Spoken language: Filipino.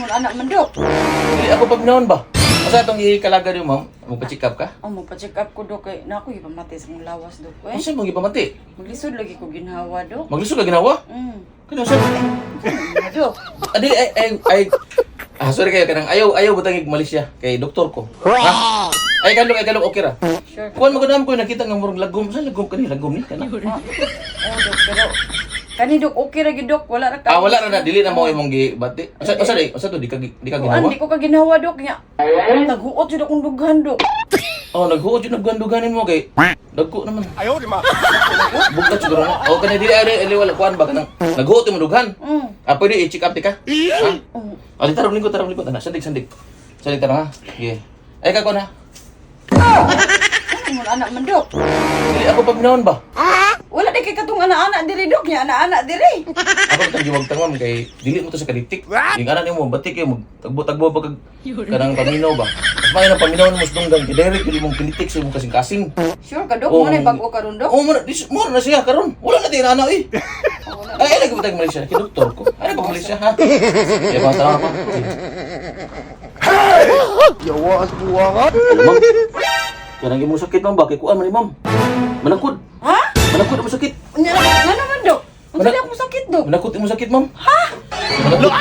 anak man, Dok. Dili ako paminahon ba? Asa itong ikalaga niyo, ma'am? Magpa-check up ka? Magpa-check up ko, Dok. Kay na ako ipamati sa mong lawas, Dok. Ano sa'yo mong ipamati? Maglisod lagi ko ginhawa, Dok. Maglisod ka ginawa? Kano sa'yo? Dok. Adi, sorry kayo, kanang ayaw butang Malaysia kay doktor ko. Ha? Ay, kalong, okay ra. Sure. Kuwan mo ko naman ko nakita nga murag lagom. Saan lagom ka ni? Lagom ni? Kana? Dok, pero kani, Dok, okay ra gid, Dok. Wala ra ka. Wala ra na. Dili na mo imong gibati. Asa to? Di ka ginawa? Hindi ko ka ginhawa, Dok. Nga. Naghuot yun akong dughan, Dok. Naghuot yun nagganduganin mo kay dagko naman. Ayaw, di ma. Bukat siguro na. Kana dili ari wala kuan ba kanang naghuot yung dughan. Pwede i-check up ti ka? Ha? Tarong lingkod ana. Sandig. Sandig tara ha. Sige. Ay ka ko na. Ano anak man, Dok? Dili ako paminahon ba? Wala di kay katong anak-anak diri, Dok. Nya anak-anak diri. Ako tang giwag tangam kay dili mo to sa kalitik. Yung anak nimo batik kayo magtagbo-tagbo pag kanang paminaw ba. Mas may nang paminaw mo dunggan kay direct dili mong kalitik sa imong kasing-kasing. Sure ka, Dok? Mo na bag-o karon, Dok? Mo na siya karon. Wala na din anak eh. Ay lagi butang Malaysia kay doktor ko. Ay ba Malaysia ha? Ya ba tama pa. Yawa as buwa ka. Ma'am. Kanang imong sakit ma'am ba kay kuan man ni ma'am. Manakod. Ha? Manakod mo sakit. Nya naman, Dok? Ang dali akong sakit, Dok. Manakod imong sakit ma'am. Ha? Manakod.